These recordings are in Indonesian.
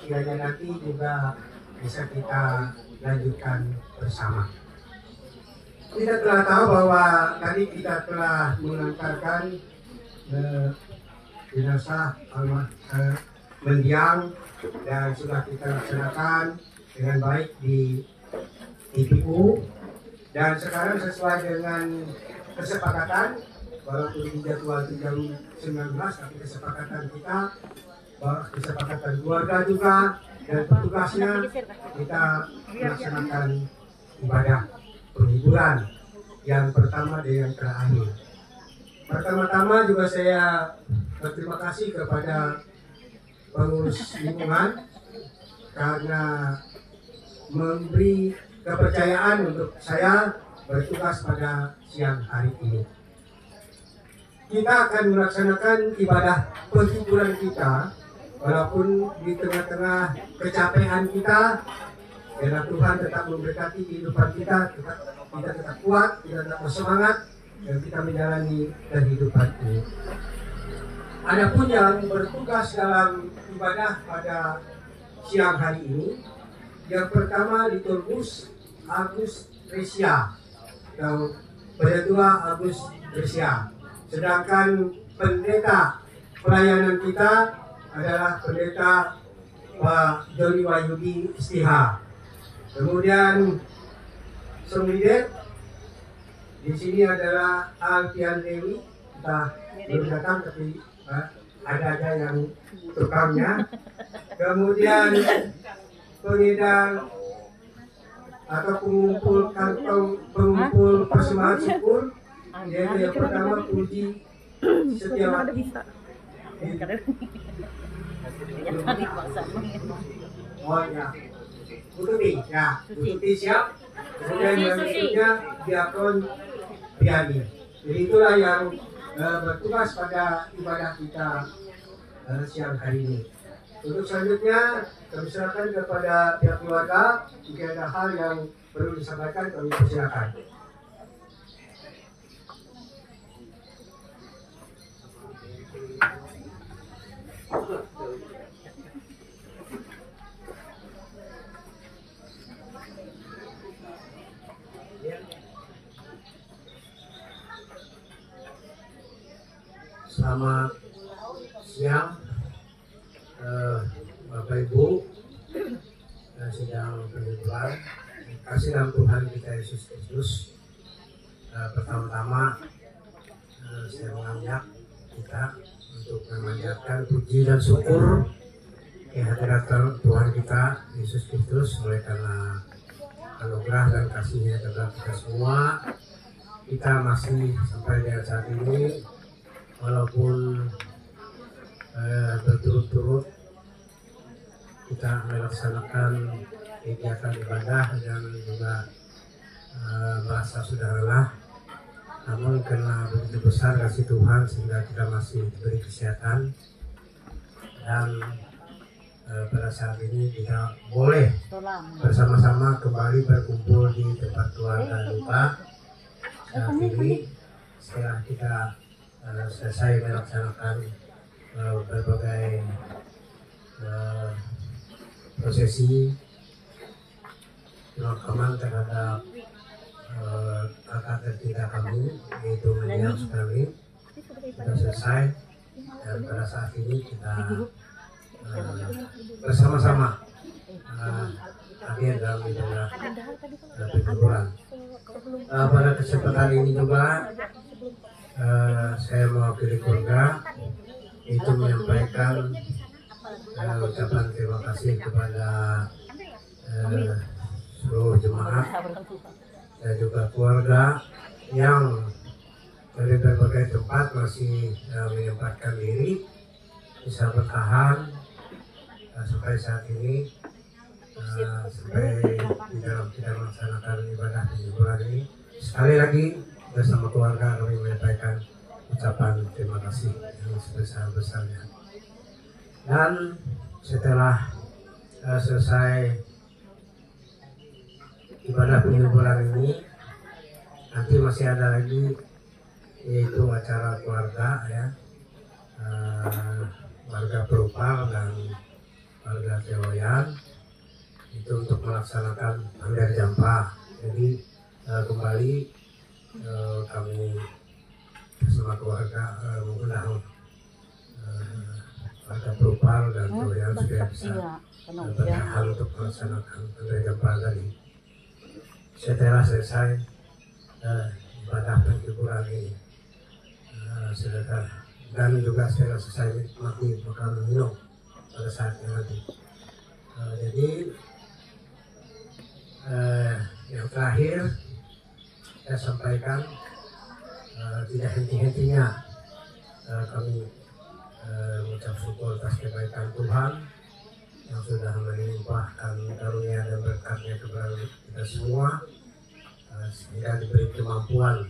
kiranya nanti juga bisa kita lanjutkan bersama. Kita telah tahu bahwa tadi kita telah mengantarkan jenazah mendiang dan sudah kita laksanakan dengan baik di TPU, dan sekarang sesuai dengan kesepakatan walaupun di jadwal jam 19, tapi kesepakatan kita bahwa kesepakatan keluarga juga dan petugasnya kita melaksanakan ibadah penghiburan yang pertama dan yang terakhir. Pertama-tama juga saya berterima kasih kepada pengurus lingkungan karena memberi kepercayaan untuk saya bertugas pada siang hari ini. Kita akan melaksanakan ibadah penghiburan kita walaupun di tengah-tengah kecapean kita, karena Tuhan tetap memberkati kehidupan kita tetap kuat, kita tetap bersemangat, dan kita menjalani kehidupan ini. Adapun yang bertugas dalam ibadah pada siang hari ini, yang pertama Liturgus Agus Resia atau Pendeta Agus Resia. Sedangkan pendeta pelayanan kita adalah pendeta Pak Joni Wahyudi Istiha. Kemudian Sumlidet di sini adalah Alfian Dewi, kita belum datang tapi ada yang tukarnya. Kemudian pengedar atau pengumpul persembahan syukur, yaitu yang pertama Puji Setiawati. Oh ya, Bututi, ya, Bututi siap. Kemudian yang berikutnya Diakon Biani. Jadi itulah yang bertugas pada ibadah kita siang hari ini. Untuk selanjutnya kami serahkan kepada pihak keluarga. Jika ada hal yang perlu disampaikan, kami persilakan. Selamat siang Bapak Ibu yang sedang berliburan. Kasih dalam Tuhan kita Yesus Kristus. Pertama-tama saya mengajak kita untuk memanjatkan puji dan syukur kehadirat Tuhan kita Yesus Kristus, oleh karena anugerah dan kasih-Nya kepada kita semua. Kita masih sampai di saat ini, walaupun berturut-turut kita melaksanakan kegiatan ibadah dan juga merasa sudah lelah, namun karena begitu besar kasih Tuhan sehingga kita masih diberi kesehatan, dan pada saat ini kita boleh bersama-sama kembali berkumpul di tempat keluarga lupa. Saat ini setelah kita selesai melaksanakan berbagai prosesi pemakaman terhadap kakak tercinta kami, yaitu Mendiang Sukarli, sudah selesai, dan pada saat ini kita bersama-sama hadir dalam ibadah penghiburan. Pada kesempatan ini juga saya mewakili keluarga itu menyampaikan ucapan terima kasih kepada seluruh jemaat dan juga keluarga yang dari berbagai tempat masih menyempatkan diri bisa bertahan sampai saat ini, sampai di dalam kita melaksanakan ibadah penghiburan ini. Sekali lagi bersama keluarga kami menyampaikan ucapan terima kasih yang sebesar-besarnya. Dan setelah selesai ibadah penghiburan ini, nanti masih ada lagi, yaitu acara keluarga ya, warga Perupal dan warga kepada Tewayan itu untuk melaksanakan Anggar Jampa. Jadi kembali kami bersama keluarga mengundang warga Propal dan Tewayan supaya bisa berhal untuk melaksanakan Anggar Jampa tadi. Setelah selesai ibadah pensyukuran ini dan juga setelah selesai menikmati makan minum pada saatnya nanti. Jadi yang terakhir saya sampaikan, tidak henti-hentinya kami mengucap syukur atas kebaikan Tuhan yang sudah melimpahkan karunia dan berkatnya kepada kita semua, sehingga diberi kemampuan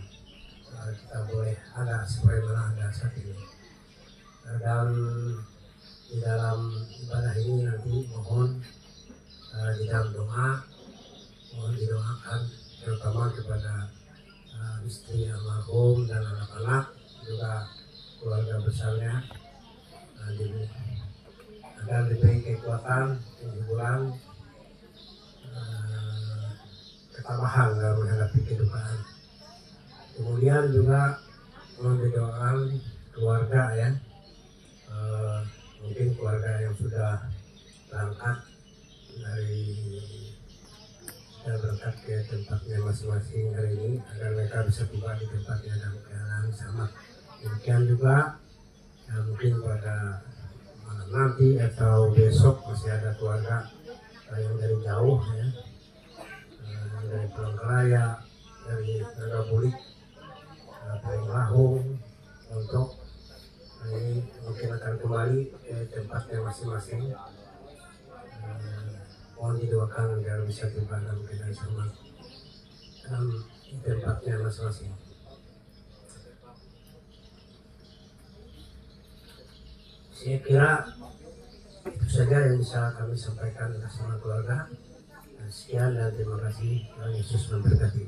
kita boleh ada sebagaimana ada saat ini. Dan di dalam ibadah ini nanti mohon di dalam doa mohon didoakan terutama kepada istri almarhum dan anak-anak juga keluarga besarnya, agar diberi kekuatan, kehiburan, ketabahan dalam menghadapi kehidupan. Kemudian juga mohon didoakan keluarga ya, mungkin keluarga yang sudah berangkat berangkat ke tempatnya masing-masing hari ini, agar mereka bisa tiba di tempatnya dalam keadaan sama. Demikian juga mungkin pada malam nanti atau besok masih ada keluarga yang dari jauh ya, dari Palangkaraya, dari Nagabulik, Palembang, untuk ini mungkin akan kembali ke tempatnya masing-masing. Mohon didoakan agar bisa tiba dalam keadaan selamat di tempatnya masing-masing. Saya kira itu saja yang bisa kami sampaikan atas nama keluarga. Sekian dan terima kasih. Tuhan Yesus memberkati.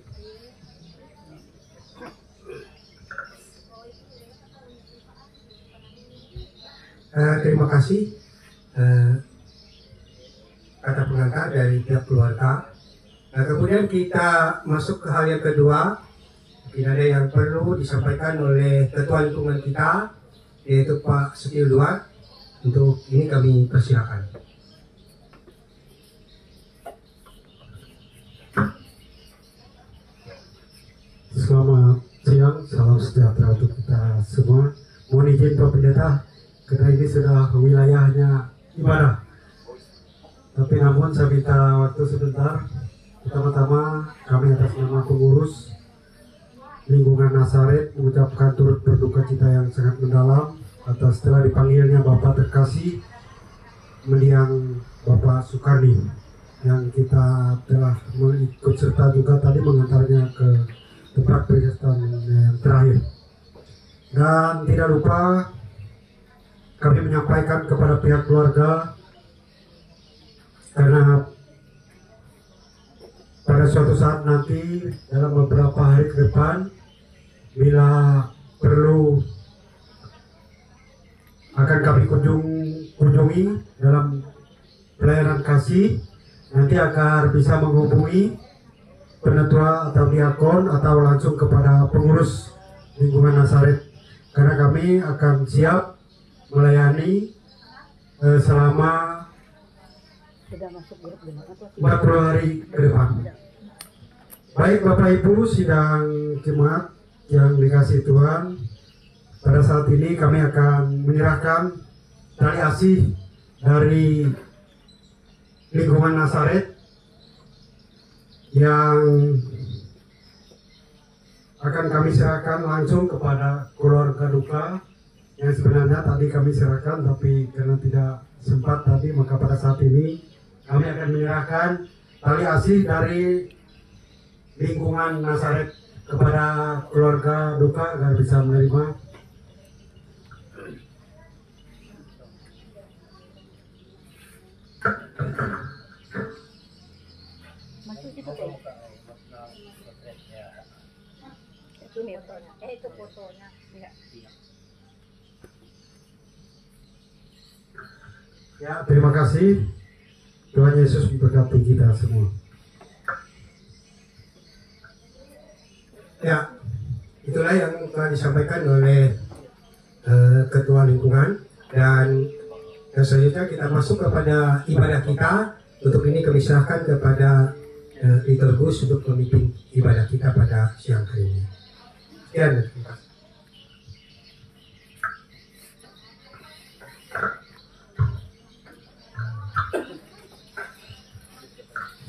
Terima kasih kata pengantar dari pihak keluarga. Kemudian kita masuk ke hal yang kedua. Mungkin ada yang perlu disampaikan oleh Ketua Lingkungan kita, yaitu Pak Setio Duat. Untuk ini kami persilakan. Selamat siang, salam sejahtera untuk kita semua. Mohon izin Pak Pendeta, karena ini sudah wilayahnya ibadah. Tapi namun saya minta waktu sebentar. Pertama-tama kami atas nama pengurus Lingkungan Nazaret mengucapkan turut berduka cita yang sangat mendalam atas telah dipanggilnya Bapak terkasih mendiang Bapak Soekarni, yang kita telah mengikut serta juga tadi mengantarnya ke tempat peristirahatan yang terakhir. Dan tidak lupa kami menyampaikan kepada pihak keluarga, karena pada suatu saat nanti dalam beberapa hari ke depan, bila perlu akan kami kunjungi dalam pelayanan kasih, nanti agar bisa menghubungi penetua atau diakon atau langsung kepada pengurus Lingkungan Nazaret, karena kami akan siap melayani selama 40 hari ke depan. Baik Bapak Ibu sidang jemaat yang dikasihi Tuhan, pada saat ini kami akan menyerahkan tali asih dari Lingkungan Nazaret yang akan kami serahkan langsung kepada keluarga duka, yang sebenarnya tadi kami serahkan, tapi karena tidak sempat tadi, maka pada saat ini kami akan menyerahkan tali asih dari Lingkungan Nazaret kepada keluarga duka agar bisa menerima. Itu fotonya. Ya, terima kasih. Tuhan Yesus memberkati kita semua. Ya, itulah yang telah disampaikan oleh Ketua Lingkungan, dan selanjutnya kita masuk kepada ibadah kita. Untuk ini kami serahkan kepada Little Gus untuk memimpin ibadah kita pada siang hari ini. Sekian.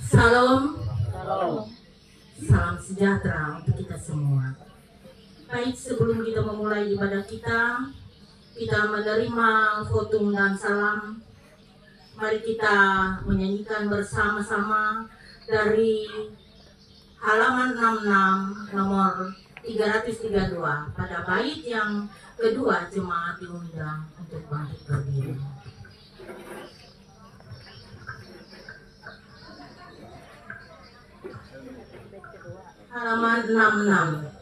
Salam, salam sejahtera untuk kita semua. Baik, sebelum kita memulai ibadah kita menerima khotum dan salam. Mari kita menyanyikan bersama-sama dari halaman 66 nomor 332. Pada bait yang kedua jemaat diundang untuk bangkit berdiri. Halaman 66.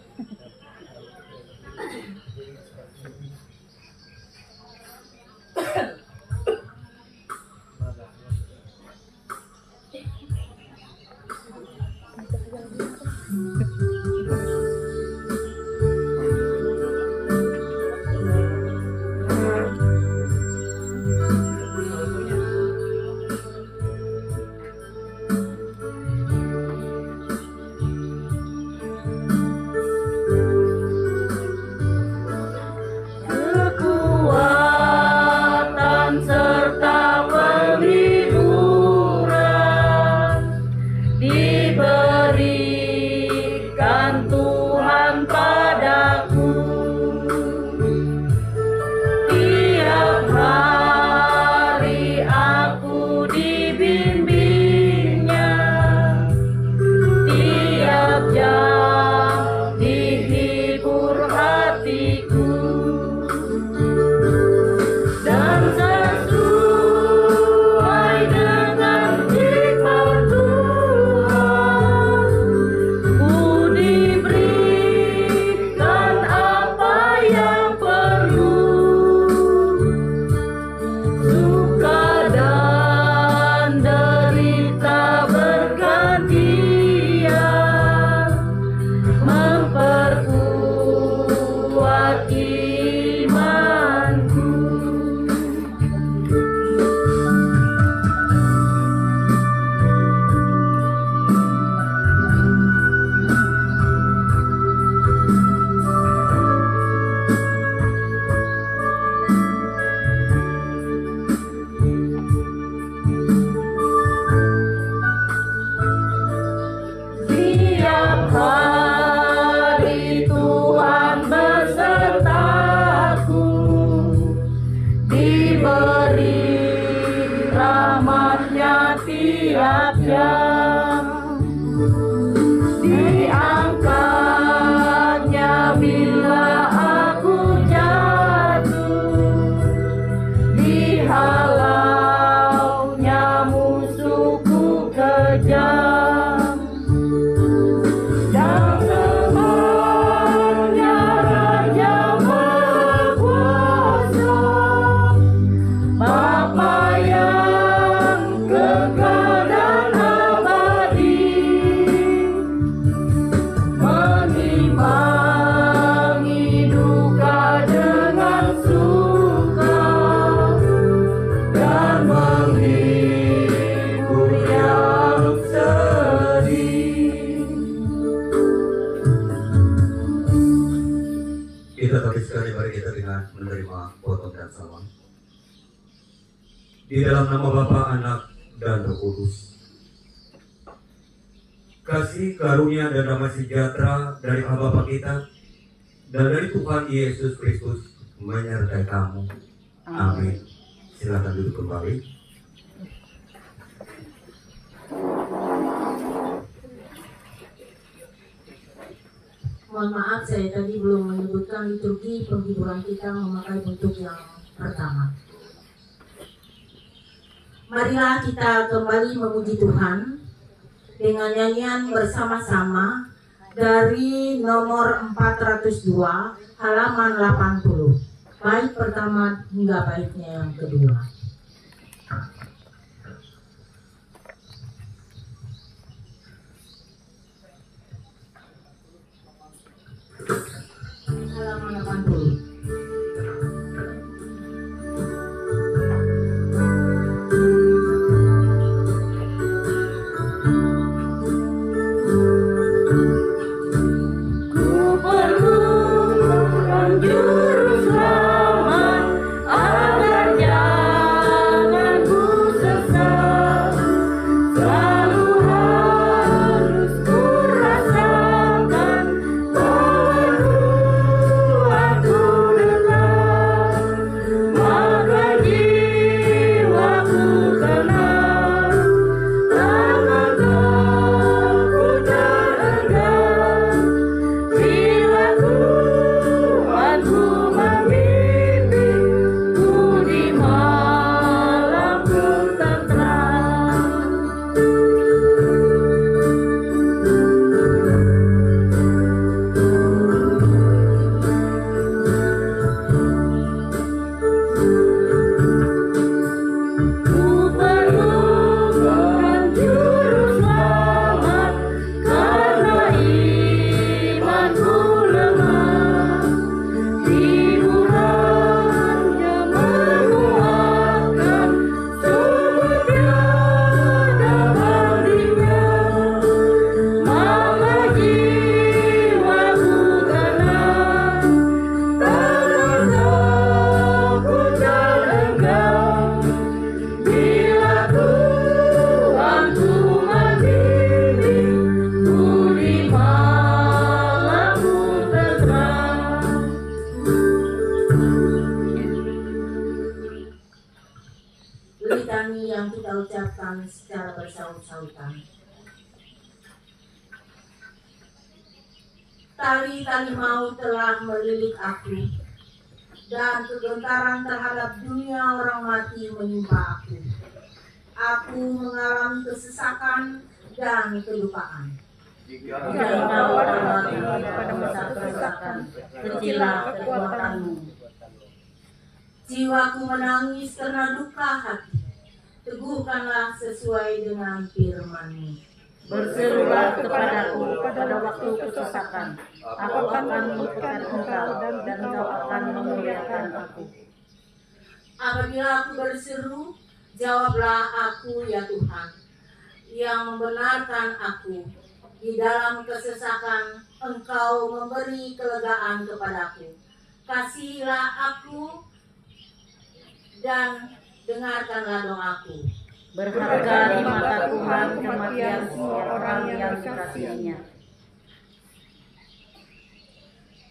Di dalam nama Bapa, Anak, dan Roh Kudus. Kasih karunia dan damai sejahtera dari Allah Bapa kita dan dari Tuhan Yesus Kristus menyertai kamu. Amin. Silakan duduk kembali. Mohon maaf, saya tadi belum menyebutkan liturgi penghiburan kita memakai bentuk yang pertama. Marilah kita kembali memuji Tuhan dengan nyanyian bersama-sama dari nomor 402 halaman 80, bait pertama hingga baitnya yang kedua. diucapkan secara bersaut-sautan. Tali-tali maut telah melilit aku, dan kegentaran terhadap dunia orang mati menimpa aku. Aku mengalami kesesakan dan kedupaan. Jika engkau terlatih pada masa kesesakan, kecillah kekuatanmu. Jiwaku menangis karena duka hati. Teguhkanlah sesuai dengan firman-Mu. Berserulah kepadaku pada waktu kesesakan. Aku akan menguatkan engkau dan engkau akan memuliakan aku. Apabila aku berseru, jawablah aku ya Tuhan, yang membenarkan aku. Di dalam kesesakan, Engkau memberi kelegaan kepadaku. Kasihilah aku dan dengarkanlah doaku. Berharga di mata Tuhan kematian semua orang yang dikasihinya.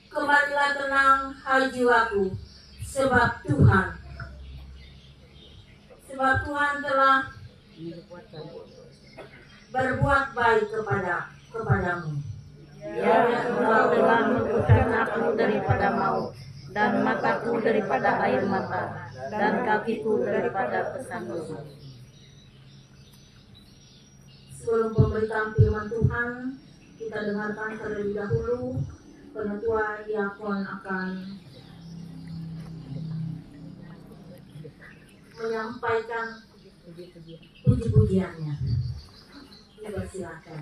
Kembalilah tenang, hai jiwaku, sebab Tuhan telah berbuat baik kepadamu. Ya, engkau telah meluputkan aku daripada maut, dan mataku daripada air mata, dan kakiku daripada kesandung. Sebelum pemberitaan firman Tuhan, kita dengarkan terlebih dahulu penetua diakon akan menyampaikan puji-pujiannya. Dipersilakan.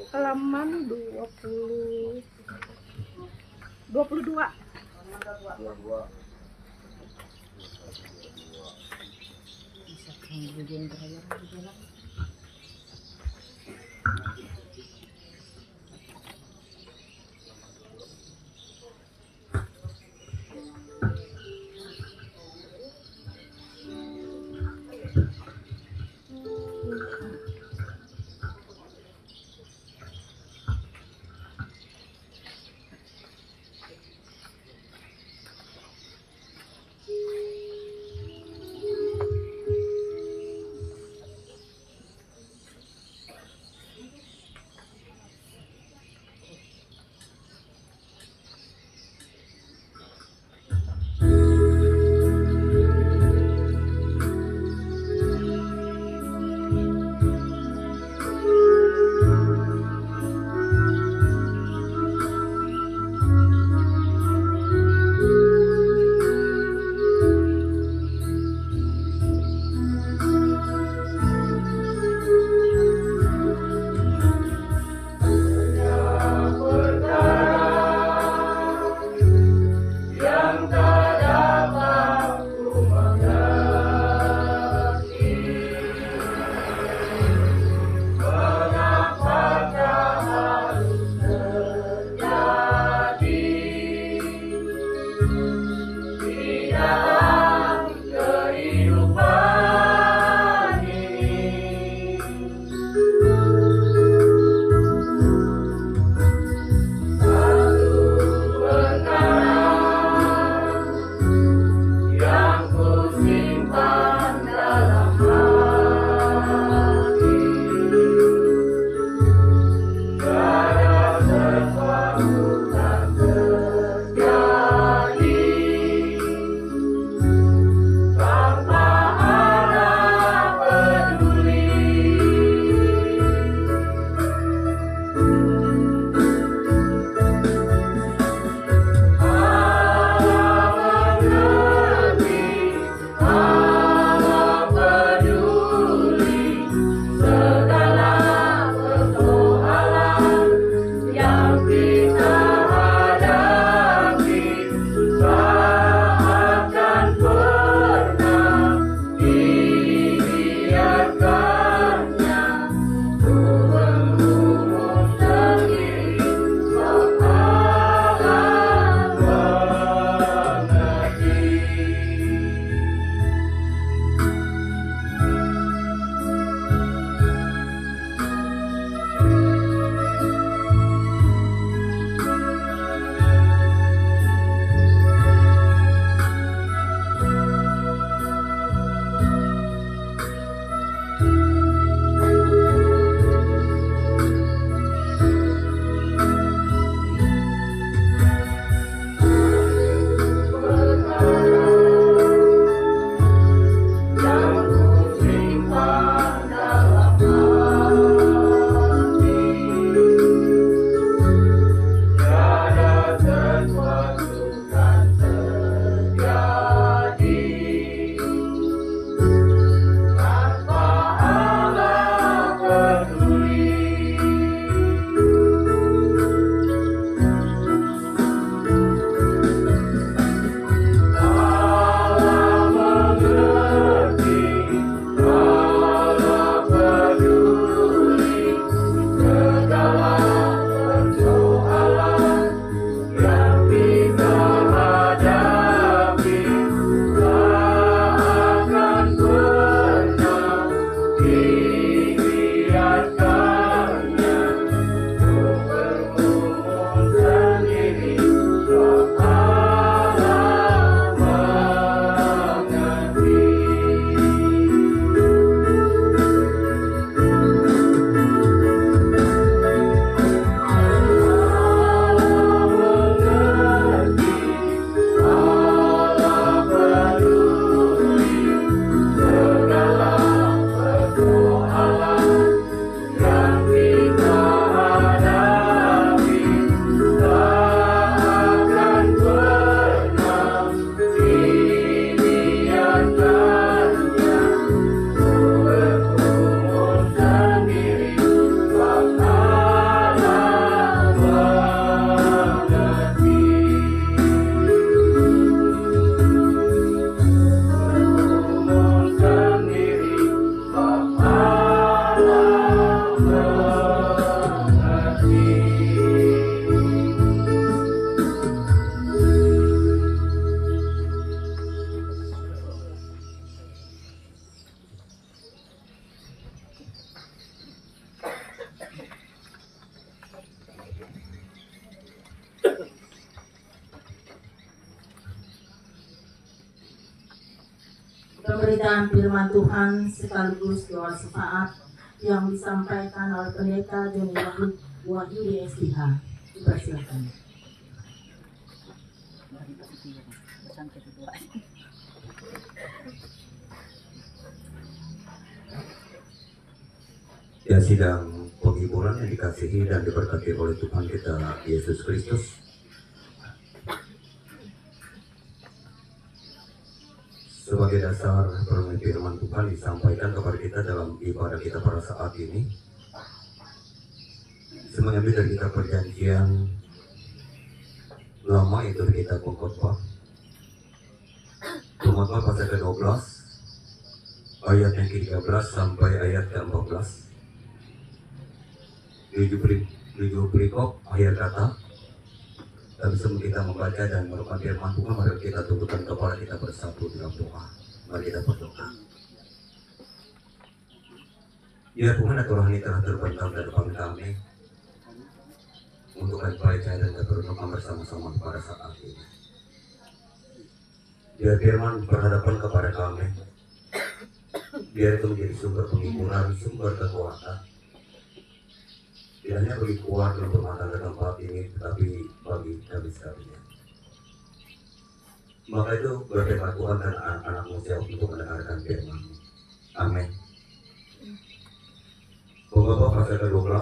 Halaman 22. Pemberitaan firman Tuhan sekaligus doa syafaat yang disampaikan oleh Pendeta Joni Wahyudi SDH. Dipersilakan. Ya, sidang penghiburan yang dikasihi dan diberkati oleh Tuhan kita Yesus Kristus. Sebagai dasar firman Tuhan disampaikan kepada kita dalam ibadah kita pada saat ini, semuanya dari kita perjanjian lama itu kita pengkhotbah. Pengkhotbah pasal ke-12 ayat yang ke-13 sampai ayat ke-14. 7 perikop akhir kata. Dan sebelum kita membaca dan merupakan firman Tuhan, mari kita tundukkan kepala kita bersatu dalam doa. Mari kita berdoa. Ya Tuhan, Tuhan ini telah terbentang di depan kami untuk membaca dan berdoa bersama-sama pada saat ini. Biar firman berhadapan kepada kami, biar itu menjadi sumber penghiburan, sumber kekuatan. Tidak hanya bagi keluar dan rumah tangga tempat ini, tetapi bagi kami sekalian. Maka itu berfirman Tuhan dan anak-anakmu siap untuk mendengarkan firman. Amin. Pengkhotbah pasal ke-12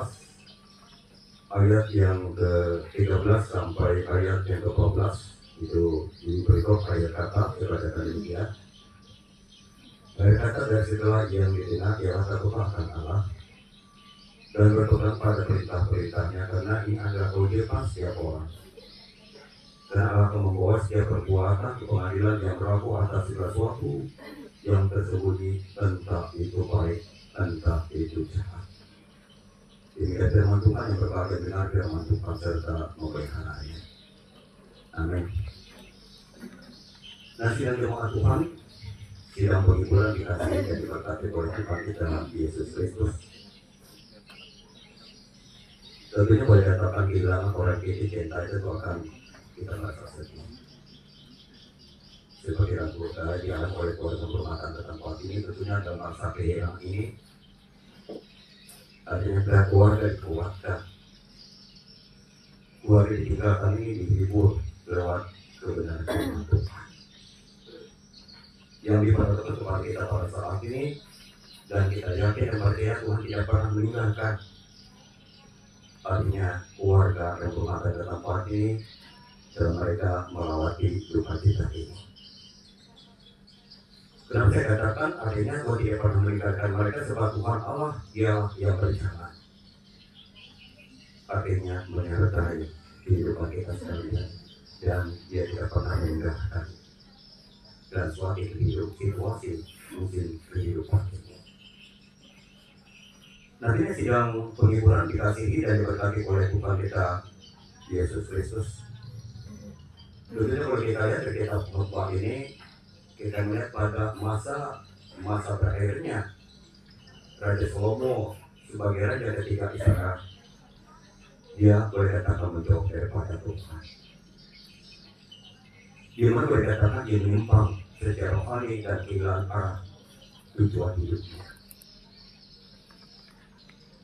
ayat yang ke-13 sampai ayat yang ke-14 itu berikut ayat kata dibacakan demikian. Ayat kata dari setelah yang dibina ialah takutlah akan Allah dan berpegang pada perintah-perintahnya, karena ini adalah kewajiban setiap orang. Karena Allah akan membawa setiap perbuatan ke pengadilan yang berlaku atas segala sesuatu yang tersembunyi, entah itu baik, entah itu jahat. Demikian firman Tuhan yang berbahagia benar firman Tuhan serta memeliharanya. Amin. Nah, sidang jemaat Tuhan, sidang penghiburan dikasihi dan diberkati oleh Tuhan kita Yesus Kristus. Tentunya boleh katakan kehilangan orang kita cinta itu akan kita merasa sedih. Seperti anggota dialami oleh keluarga rumah tangga tempat ini, tentunya dalam masa kehilangan ini artinya pihak keluarga dikuatkan. Keluarga ditinggalkan ini dihibur lewat kebenaran firman Tuhan yang diperhatikan kepada kita pada saat ini, dan kita yakin dan percaya Tuhan tidak pernah meninggalkan. Artinya keluarga dan rumah tangga tempat ini dan mereka melewati duka cita ini. Kenapa saya katakan artinya Tuhan tidak pernah meninggalkan mereka, sebab Tuhan Allah Dia yang berencana. Artinya menyertai kehidupan kita sekalian, dan Dia tidak pernah meninggalkan dan suatu hidup situasi musim kehidupan ini. Nantinya sidang penghiburan dikasihi dan diberkati oleh Tuhan kita Yesus Kristus. Tentunya kalau kita lihat dari kitab khotbah ini, kita melihat pada masa terakhirnya Raja Salomo sebagai raja ketika Israel, dia boleh katakan menjauh daripada Tuhan. Dia boleh katakan dia menyimpang secara rohani dan kehilangan arah tujuan hidupnya.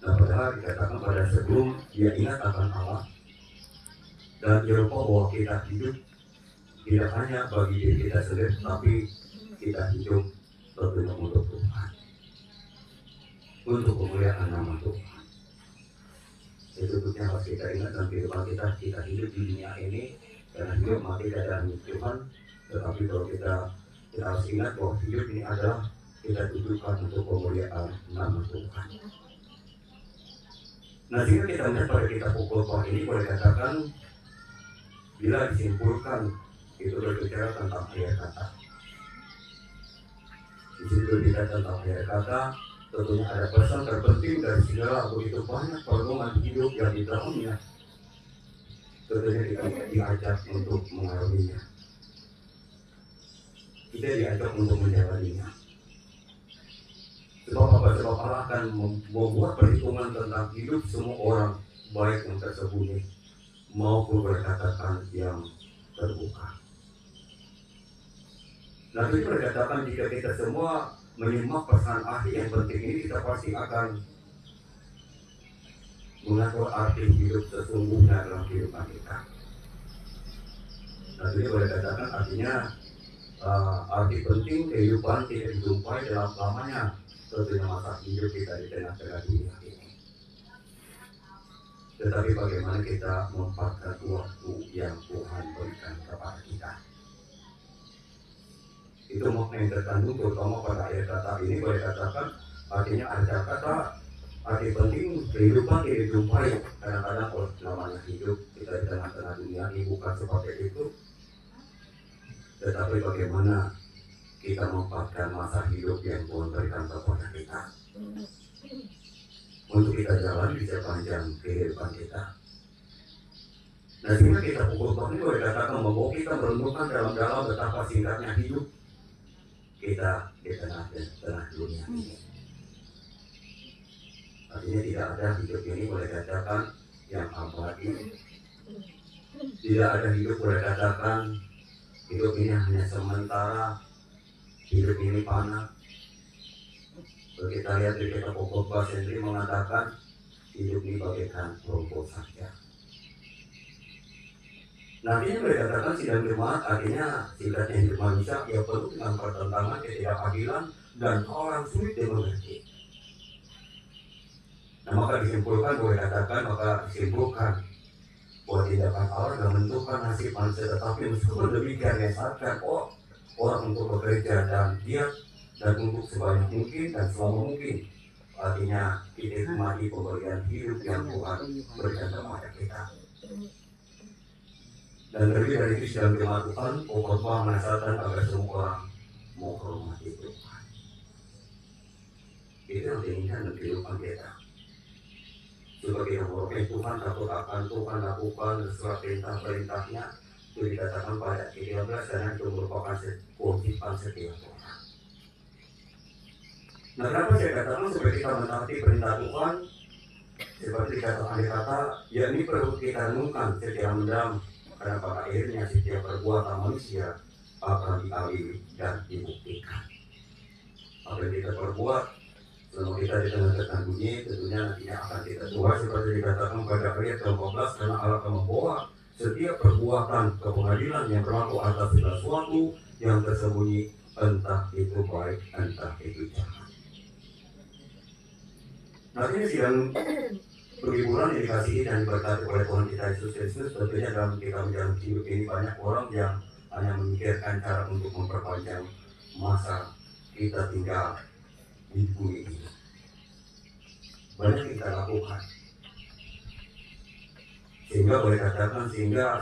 Nah, padahal dikatakan pada sebelum dia ingat akan Allah dan dia lupa bahwa kita hidup tidak hanya bagi diri kita sendiri, tapi kita hidup tentunya untuk Tuhan, untuk kemuliaan nama Tuhan. Itu tentunya harus kita ingat dan kehidupan kita hidup di dunia ini karena hidup mati dan Tuhan. Tetapi kalau kita harus ingat bahwa hidup ini adalah kita tujukan untuk kemuliaan nama Tuhan. Nah, jika kita melihat pada kitab khotbah ini, boleh katakan bila disimpulkan itu berbicara tentang akhir kata. Di sini berbicara tentang akhir kata, tentunya ada pesan terpenting dari segala begitu banyak perlindungan hidup yang di dalamnya. Tentunya kita diajak untuk mengarunginya. Kita diajak untuk menjalaninya. Sebab apa? Sebab Allah akan membuat perhitungan tentang hidup semua orang, baik yang tersembunyi maupun berkatakan yang terbuka. Lalu itu berkatakan jika kita semua menyimak pesan ahli yang penting ini, kita pasti akan mengatur arti hidup sesungguhnya dalam kehidupan kita. Lalu itu berkatakan artinya arti penting kehidupan tidak dijumpai dalam lamanya tentunya masa hidup kita di tengah-tengah dunia ini. Tetapi bagaimana kita memanfaatkan waktu yang Tuhan berikan kepada kita. Itu makna yang terkandung terutama pada ayat kata ini. Boleh katakan artinya ada kata arti penting kehidupan tidak dijumpai. Kadang-kadang kalau namanya hidup kita di tengah-tengah dunia ini bukan seperti itu. Tetapi bagaimana kita memanfaatkan masa hidup yang Tuhan berikan kepada kita untuk kita jalan di sepanjang kehidupan kita. Nah, sehingga kita pukul ini boleh katakan membawa kita merenungkan dalam-dalam betapa singkatnya hidup kita di tengah dunia ini. Artinya tidak ada hidup ini boleh katakan yang abadi. Tidak ada hidup boleh katakan hidup ini hanya sementara. Hidup ini panah. Kalau kita lihat di kitab Khotbah sendiri mengatakan hidup ini bagaikan rumput saja. Nah, artinya berkatakan sidang jemaat artinya singkatnya hidup manusia ia penuh dengan pertentangan, ketidakadilan dan orang sulit dimengerti. Nah, maka disimpulkan bahwa tindakan Allah dalam menentukan nasib manusia, tetapi meskipun demikian menyesatkan orang untuk bekerja dan giat dan untuk sebanyak mungkin dan selama mungkin. Artinya kita nikmati pemberian hidup yang Tuhan berikan kepada kita. Dan lebih dari itu sedang dilakukan Khotbah menasihatan agar semua orang menghormati Tuhan. Itu yang diinginkan dalam kehidupan kita. Supaya kita menghormati Tuhan, takut akan Tuhan, lakukan sesuai perintah-perintahnya. Itu dikatakan pada 13 karena itu merupakan kewajiban setiap orang. Nah, kenapa saya katakan supaya kita menaati perintah Tuhan? Seperti kata, yakni perlu kita renungkan secara mendalam. Karena pada akhirnya setiap perbuatan manusia akan dialiri dan dibuktikan. Apa yang kita perbuat selama kita di tengah-tengah dunia tentunya nantinya akan kita tuai seperti dikatakan pada ayat 14, karena Allah akan membawa setiap perbuatan ke pengadilan yang berlaku atas segala sesuatu yang tersembunyi, entah itu baik entah itu jahat. Nah, ini sidang penghiburan yang dikasihi dan diberkati oleh Tuhan kita Yesus Kristus. Tentunya dalam kita menjalani hidup ini banyak orang yang hanya memikirkan cara untuk memperpanjang masa kita tinggal di bumi ini. Banyak kita lakukan. Sehingga boleh katakan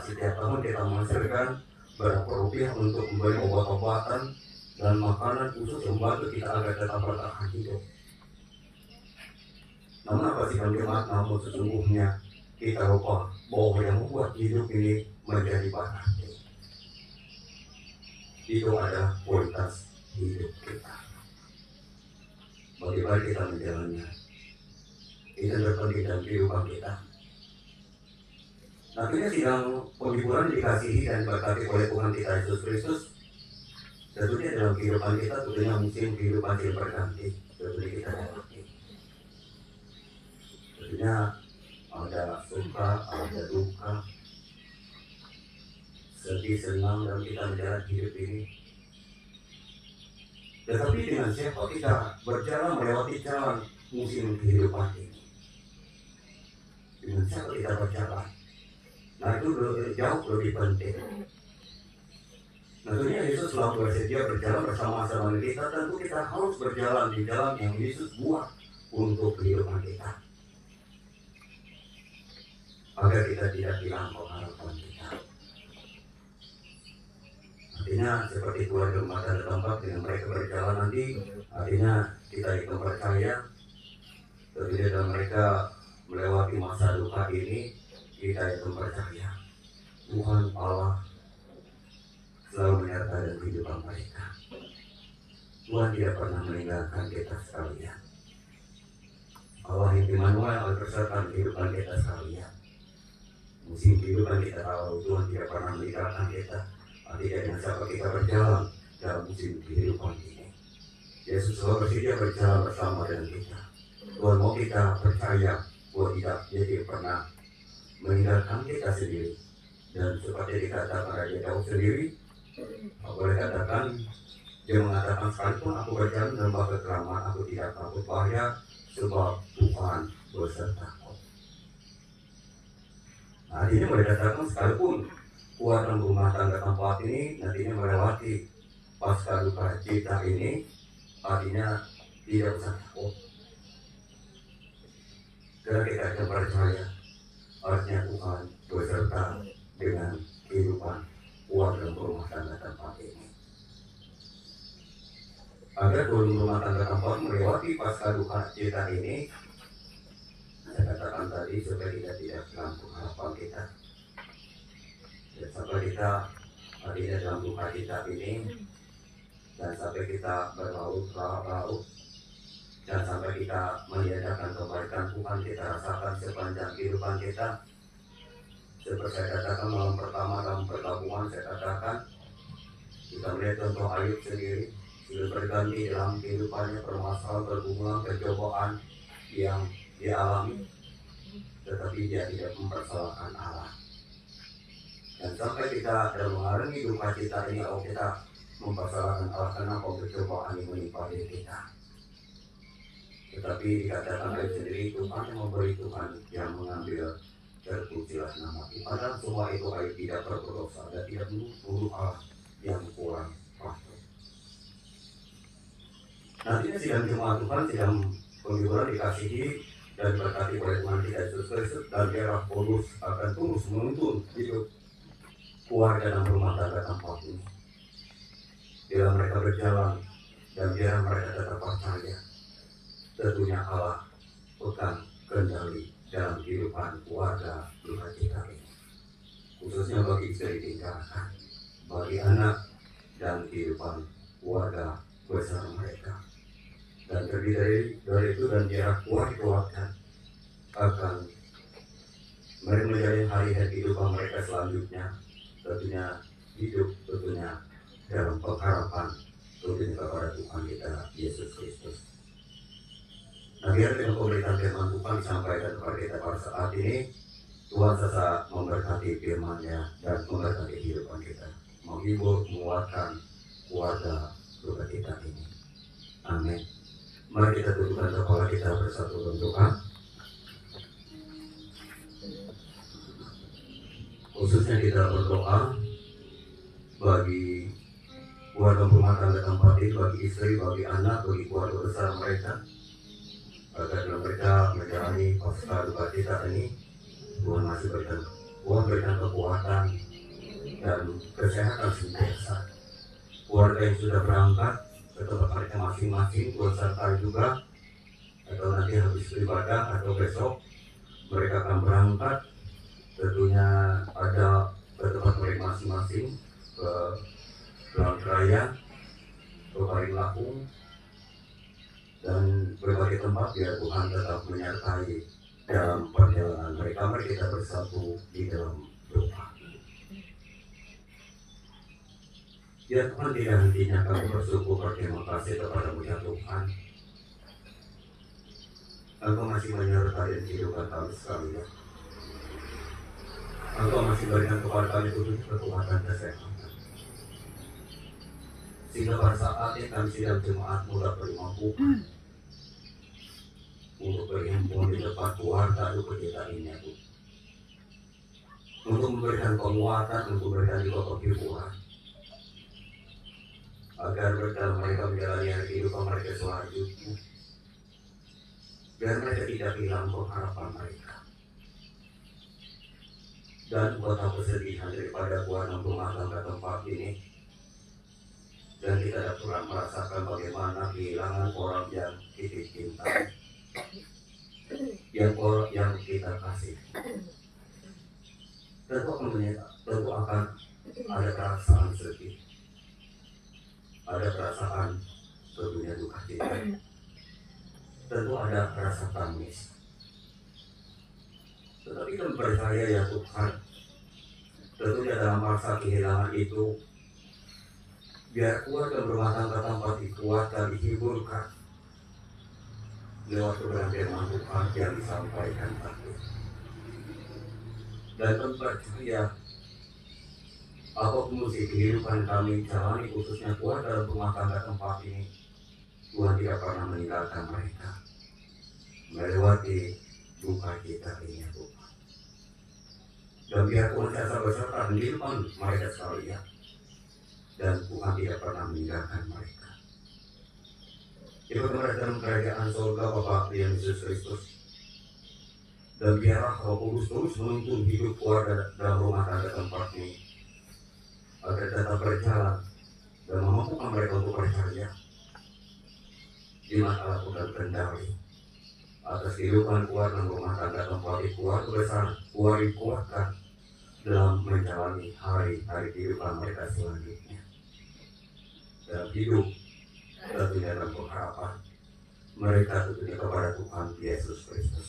setiap tahun kita menghasilkan berapa rupiah untuk membeli obat-obatan dan makanan khusus yang membantu kita agar tetap bertahan hidup. Namun apa sih jemaat? Namun sesungguhnya kita lupa bahwa yang membuat hidup ini menjadi berarti itu adalah kualitas hidup kita. Bagaimana kita menjalannya? Itu terpenting dalam kehidupan kita. Nantinya sidang penghiburan dikasihi dan berkati oleh Tuhan kita Yesus Kristus. Tentunya dalam kehidupan kita tentunya musim kehidupan yang berganti. Tentunya kita dapat. Tentunya ada suka, ada duka, sedih, senang dalam kita menjalani hidup ini. Tetapi dengan siapa kita berjalan melewati jalan musim kehidupan ini? Dengan siapa kita berjalan? Nah, itu jauh lebih penting. Tentunya Yesus selalu bersedia berjalan bersama-sama dengan kita. Tentu kita harus berjalan di jalan yang Yesus buat untuk kehidupan kita, agar kita tidak hilang pengharapan kita. Artinya seperti keluarga rumah tangga tempat dengan mereka berjalan nanti, artinya kita yang percaya tentunya dan mereka melewati masa duka ini, kita yang percaya Tuhan Allah selalu menyertai dalam kehidupan mereka. Tuhan tidak pernah meninggalkan kita sekalian. Allah yang Immanuel berserta kehidupan kita sekalian. Musim kehidupan kita tahu Tuhan tidak pernah meninggalkan kita. Artinya dengan siapa kita berjalan, dalam musim kehidupan ini. Yesus selalu bersedia berjalan bersama dengan kita. Tuhan mau kita percaya bahwa dia tidak pernah meninggalkan kita sendiri. Dan seperti dikatakan Raja Daud sendiri, aku boleh katakan, dia mengatakan sekalipun aku berjalan dalam lembah kekelaman, aku tidak takut bahaya, sebab Tuhan besertaku. Nah, ini boleh katakan sekalipun kuat dalam rumah tangga tempat ini nantinya melewati pasca duka cita ini, artinya tidak usah takut. Karena kita akan percaya, artinya Tuhan beserta dengan kehidupan kuat dalam rumah tangga tempat ini. Agar rumah tangga tempat melewati pasca duka cita ini, saya katakan tadi supaya kita tidak melampaui harapan kita. Dan sampai kita artinya dalam duka cita ini, dan sampai kita berlaut, dan sampai kita meniadakan kebaikan Tuhan kita rasakan sepanjang kehidupan kita. Seperti saya katakan malam pertama dalam pergabungan, saya katakan kita melihat contoh Ayub sendiri sudah berganti dalam kehidupannya, permasalahan, pergumulan, kecobaan yang dia alami, tetapi dia tidak mempersalahkan Allah. Dan sampai kita dalam mengalami duka cita ini, kalau kita mempersalahkan Allah kenapa kecobaan ini menimpa diri kita. Tetapi dikatakan Ayub sendiri, Tuhan yang memberi, Tuhan yang mengambil, terpujilah nama Tuhan. Dan semua itu Ayub tidak berdosa dan tidak menuduh Allah yang kurang patut. Nantinya sidang jemaat Tuhan, sidang penghiburan dikasihi dan berkati oleh Tuhan kita Yesus Kristus, dan biarlah Paulus akan terus menuntun hidup keluarga dan rumah tangga tempat ini. Biarlah mereka berjalan dan biarlah mereka tetap percaya. Tentunya Allah pegang kendali dalam kehidupan keluarga duka cita ini, khususnya bagi istri ditinggalkan, bagi anak, dan kehidupan keluarga besar mereka. Dan terdiri dari itu, dan biarlah keluarga akan menjalani hari-hari kehidupan mereka selanjutnya, tentunya hidup tentunya dalam pengharapan tentunya kepada Tuhan kita Yesus Kristus. Nah, biar dengan pemberitaan firman Tuhan disampaikan kepada kita pada saat ini, Tuhan sasa memberkati firman-Nya dan memberkati kehidupan kita, menghibur, menguatkan keluarga duka cita ini. Amin. Mari kita tundukkan kepala kita bersatu dalam doa. Khususnya kita berdoa bagi keluarga rumah tangga tempat ini, bagi istri, bagi anak, bagi keluarga besar mereka, agar mereka menjalani pasca duka cita ini, Tuhan masih berikan kekuatan dan kesehatan senantiasa. Keluarga yang sudah berangkat ke tempat mereka masing-masing, Tuhan sertai juga, atau nanti habis beribadah atau besok mereka akan berangkat, tentunya ada ke tempat mereka masing-masing, ke Raya, ke Paringlakung, dan berbagai tempat. Biar Tuhan tetap menyertai dalam perjalanan mereka. Mari kita bersatu di dalam doa. Ya Tuhan, tidak hentinya kami bersyukur berterima kasih kepada-Mu ya Tuhan. Engkau masih menyertai kehidupan kami sekalian. Engkau masih berikan kepada kami kekuatan kesehatan, sehingga pada saat ini kami sidang jemaat-Mu dapat dimampukan untuk berhimpun di depan keluarga duka cita ini, untuk memberikan penguatan, untuk memberikan juga penghiburan, agar mereka menjalani kehidupan mereka selanjutnya, biar mereka tidak hilang pengharapan mereka. Dan kota kesedihan daripada keluarga rumah tangga tempat ini, dan kita dapat merasakan bagaimana kehilangan orang yang kita cintai, yang kita kasih. Tentu akan ada perasaan sedih, ada perasaan tentunya duka cita, tentu ada rasa tangis. Tetapi kita percaya ya Tuhan, tentunya dalam masa kehilangan itu Biar kuat dan berumah tangga tanpa dikuatkan, dihiburkan lewat kebenaran firman Tuhan yang disampaikan tadi. Dan percaya apapun musik kehidupan kami jalani, khususnya kuat dalam rumah tangga tempat ini, Tuhan tidak pernah meninggalkan mereka melewati duka kita ini, ya Tuhan. Dan biar Tuhan selalu beserta di depan mereka sekalian, dan Tuhan tidak pernah meninggalkan mereka. Itu kepada dalam kerajaan surga Bapa yang Yesus Kristus. Dan biarlah Roh Kudus terus menuntun hidup keluarga dalam rumah tangga tempat ini, agar tetap berjalan dan memampukan mereka untuk percaya di masalah dan kendali atas kehidupan keluarga dan rumah tangga tempat ini. Keluarga besar, keluarga dikuatkan dalam menjalani hari-hari kehidupan mereka selanjutnya. Dalam hidup tentunya dalam pengharapan mereka tentunya kepada Tuhan Yesus Kristus.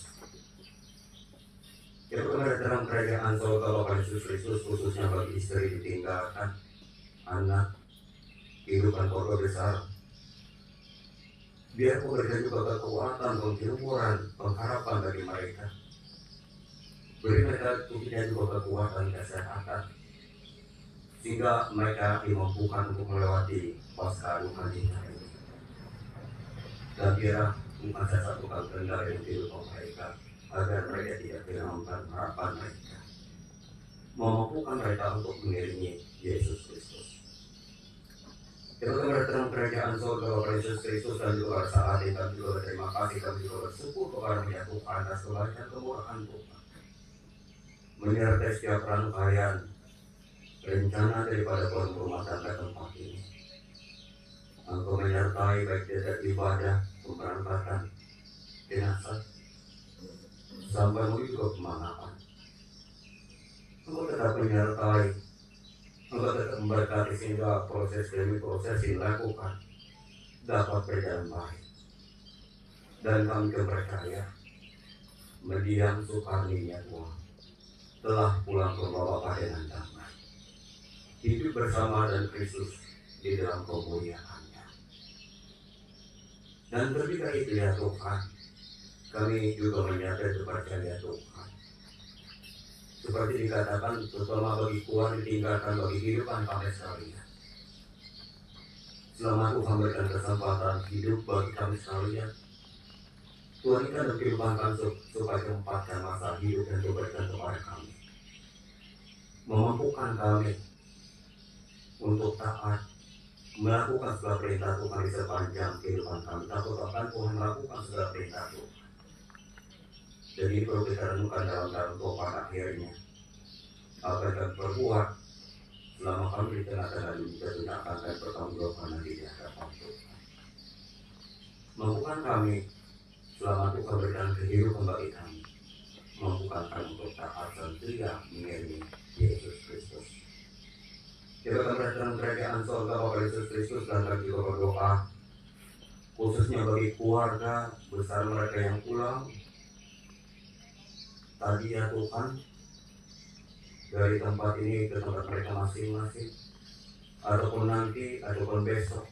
Yang kepada dalam kerajaan surga Bapa Yesus Kristus, khususnya bagi istri ditinggalkan, anak, kehidupan keluarga besar, biar kau berikan juga kekuatan, penghiburan, pengharapan bagi mereka. Beri mereka tentunya juga kekuatan, kesehatan, sehingga mereka dimampukan untuk melewati pasca duka cita ini. Dan biar bukan saya satukan kendali yang kehidupan mereka, agar mereka tidak kehilangan harapan mereka, memampukan mereka untuk mengiringi Yesus Kristus. Kita dalam kerajaan surga Bapa Yesus Kristus, dan juga saat ini kami juga berterima kasih, kami juga bersyukur kepada Tuhan atas kebaikan kemurahan Tuhan, menyertai setiap rangkaian rencana daripada rumah tangga tempat ini. Engkau menyertai baik dari ibadah, pemberangkatan, jenazah, sampai menuju ke pemakaman. Engkau tetap menyertai, engkau tetap memberkati sehingga proses demi proses dilakukan dapat berjalan baik. Dan kami percaya mendiang Soekarninya Tuhan telah pulang ke Bapa dengan damai, hidup bersama dan Kristus di dalam kemuliaannya. Dan ketika itu ya Tuhan, kami juga menyadari percaya Tuhan, seperti dikatakan, terutama bagi Tuhan ditinggalkan bagi kehidupan kami sekalian. Selama Tuhan memberikan kesempatan hidup bagi kami sekalian, Tuhan ini dalam kehidupan kami supaya tempatkan masa hidup dan berikan kepada kami, memampukan kami untuk taat, melakukan segala perintah Tuhan di sepanjang kehidupan kami. Takut-takut Tuhan melakukan segala perintah Tuhan. Jadi perlu kita renungkan dalam Tuhan akhirnya, apa yang kami perbuat selama kami di tengah-tengah dunia tidak akan bertanggungjawab di hadapan Tuhan. Mampukan kami selama Tuhan berikan kehidupan bagi kami, mampukan kami untuk taat dan setia mengiringi Yesus Kristus. Kita akan dalam kerajaan surga Bapa Yesus Kristus, dan kami juga berdoa khususnya bagi keluarga besar mereka yang pulang tadi ya Tuhan, dari tempat ini ke tempat mereka masing-masing, ataupun nanti, ataupun besok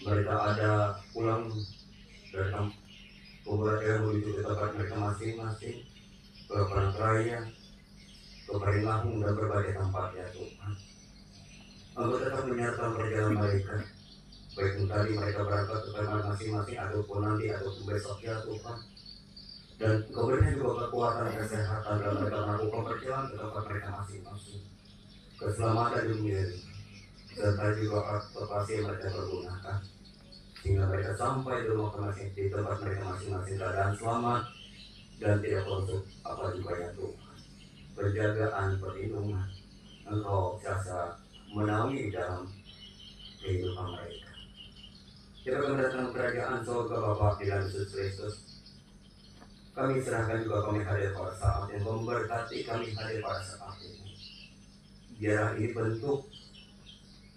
mereka ada pulang dari mereka menuju ke tempat mereka masing-masing, ke Palangkaraya, ke Parinlahung, dan berbagai tempat ya Tuhan. Engkau tetap menyertakan perjalanan mereka, baik tadi mereka berangkat ke tempat masing-masing, ataupun nanti, ataupun besok ya Tuhan. Dan Engkau berikan juga kekuatan, kesehatan, dan mereka melakukan perjalanan ke tempat mereka masing-masing, keselamatan dunia ini, serta juga aktivasi yang mereka pergunakan, sehingga mereka sampai di rumah masing di tempat mereka masing-masing keadaan selamat dan tidak konflik apa juga ya Tuhan. Penjagaan, perlindungan Engkau biasa menaungi dalam kehidupan mereka. Kita akan datang kerajaan surga Bapa di dalam Yesus Kristus. Kami serahkan juga kami hadir pada saat yang memberkati kami hadir pada saat ini. Biar ini bentuk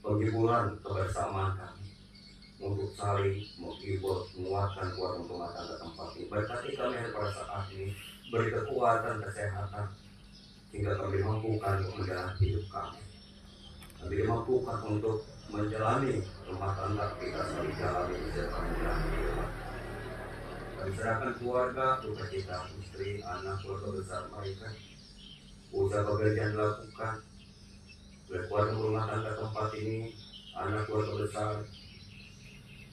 penghiburan kebersamaan kami untuk saling menghibur, menguatkan keluarga rumah tangga tempat ini. Berkati kami hadir pada saat ini, beri kekuatan, kesehatan, sehingga kami mampukan untuk menjalani hidup kami. Kami mampukan untuk menjalani rumah tangga kita saling jalani beserta menjalani kehidupan. Kami serahkan keluarga, duka cita istri, anak, keluarga besar mereka. Usaha pekerjaan dilakukan, keluarga rumah tangga tempat ini, anak keluarga besar,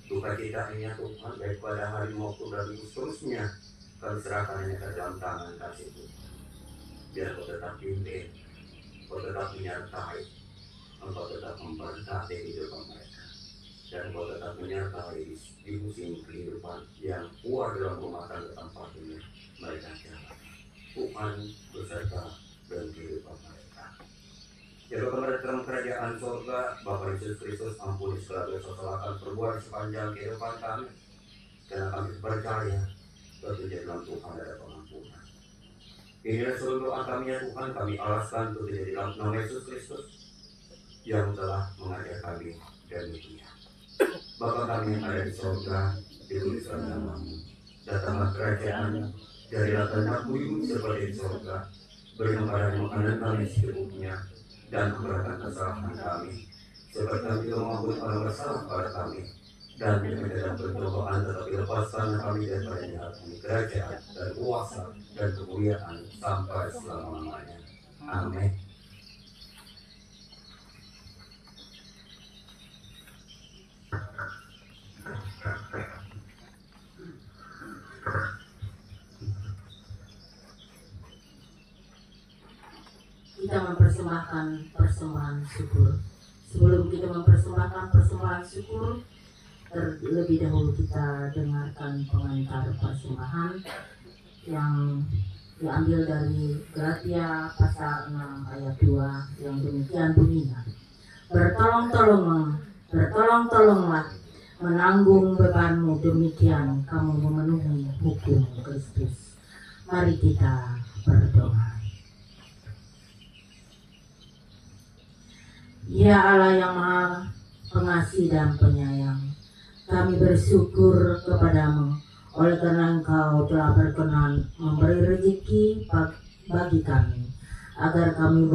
duka citanya Tuhan baik pada hari maupun dan minggu seterusnya. Kami serahkan ini ke dalam tangan kasih Tuhan. Biar kau tetap pimpin, kau tetap menyertai, engkau tetap memberkati hidup mereka, dan kau tetap menyertai di musim kehidupan yang kuat dalam rumah tangga tempat ini mereka jalan. Tuhan beserta dan kehidupan mereka. Jika kepada dalam kerajaan surga, Bapa Yesus Kristus, ampuni segala dosa-dosa perbuatan sepanjang kehidupan kami, karena kami percaya bersedia dalam Tuhan ada pengampunan. Inilah seluruh doa kami ya Tuhan, kami alaskan untuk tidak dalam nama Yesus Kristus yang telah mengajar kami demikian. Bapa kami yang ada di surga, dituliskan namamu, datanglah kerajaan-Mu, jadilah kehendak-Mu seperti di surga. Berikan kami makanan kami secukupnya, dan ampunikan kesalahan kami, seperti kami juga mengampuni orang bersalah pada kami. Dan jangan dalam pencobaan, tetapi lepaskan kami daripada jahat, kerajaan dan kuasa dan kemuliaan sampai selama-lamanya. Amin. Kita mempersembahkan persembahan syukur. Sebelum kita mempersembahkan persembahan syukur, terlebih dahulu kita dengarkan pengantar persembahan yang diambil dari Galatia pasal 6 ayat 2 yang demikian bunyinya. Bertolong-tolonglah menanggung bebanmu, demikian kamu memenuhi hukum Kristus. Mari kita berdoa. Ya Allah yang Maha Pengasih dan Penyayang, kami bersyukur kepadamu oleh karena Engkau telah berkenan memberi rezeki bagi kami, agar kami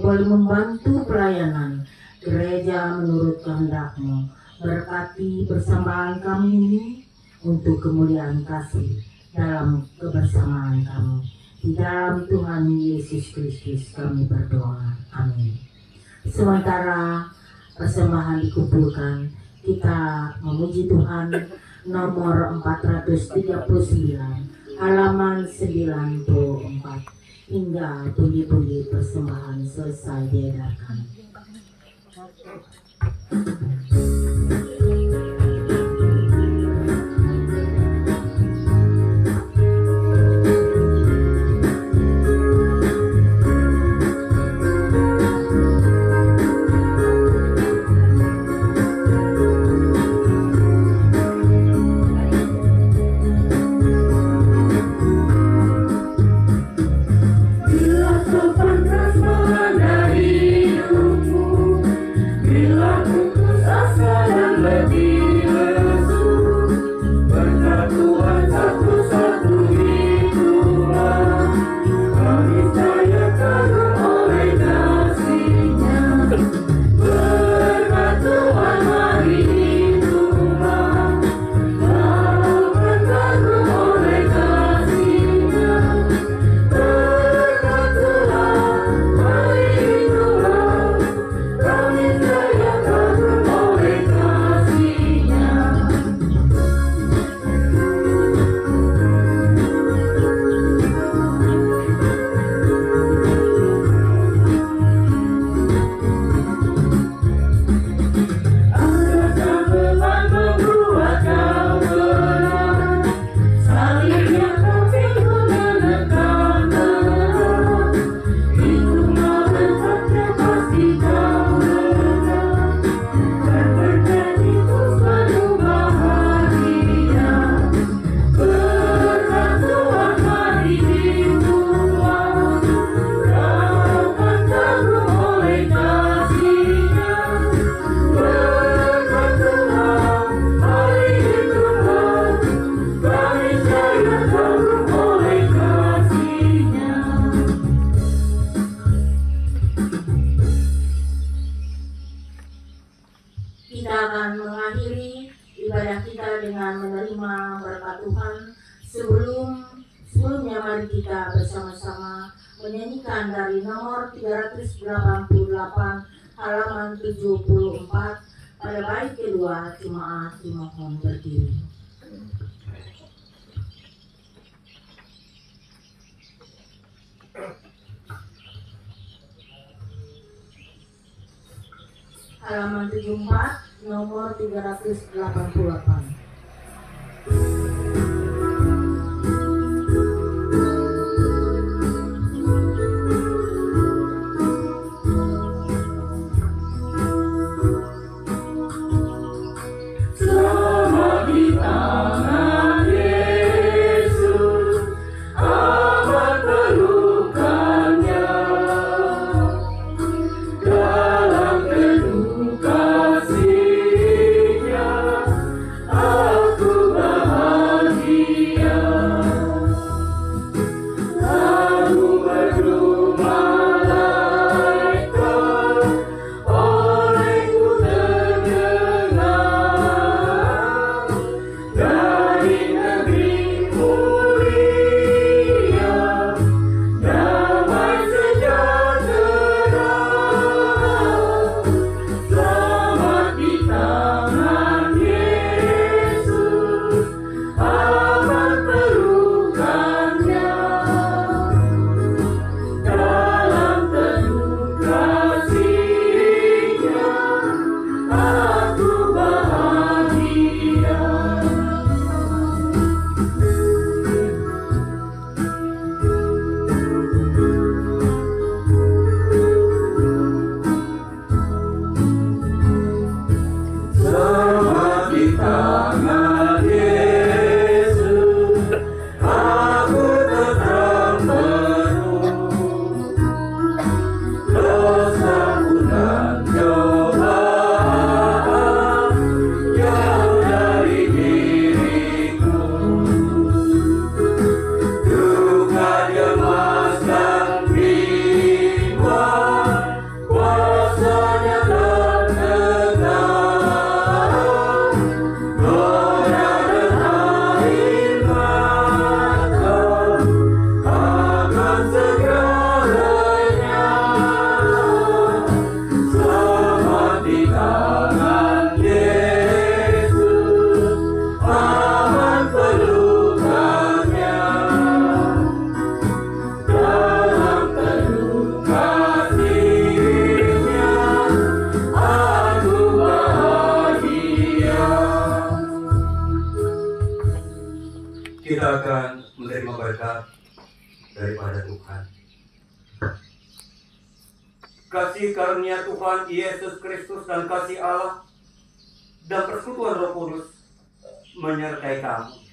boleh membantu pelayanan gereja menurut kehendak-Mu. Berkati persembahan kami ini untuk kemuliaan kasih dalam kebersamaan kami. Di dalam Tuhan Yesus Kristus kami berdoa. Amin. Sementara persembahan dikumpulkan, kita memuji Tuhan nomor 439, halaman 94, hingga bunyi-bunyi persembahan selesai diedarkan. Bila putus asa mengakhiri ibadah kita dengan menerima berkat Tuhan. Sebelumnya mari kita bersama-sama menyanyikan dari nomor 388 halaman 74 pada bait kedua. Jemaat dimohon berdiri. Halaman 74 nomor 388. Kita akan menerima berkat daripada Tuhan. Kasih karunia Tuhan Yesus Kristus dan kasih Allah dan persekutuan Roh Kudus menyertai kamu.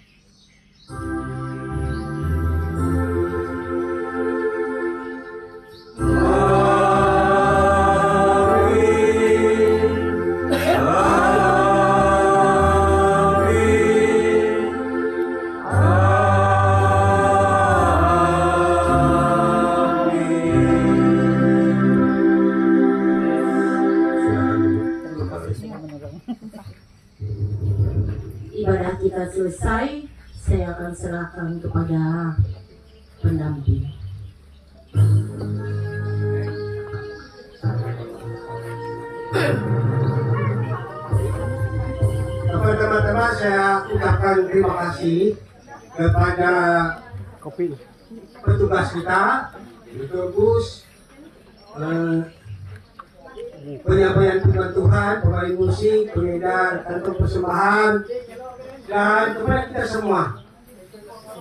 Ibadah kita selesai, saya akan serahkan kepada pendamping. Teman-teman, saya ucapkan terima kasih kepada petugas kita, Gus, penyampaian firman Tuhan, pemain musik, pengedar kantong persembahan, dan kepada kita semua.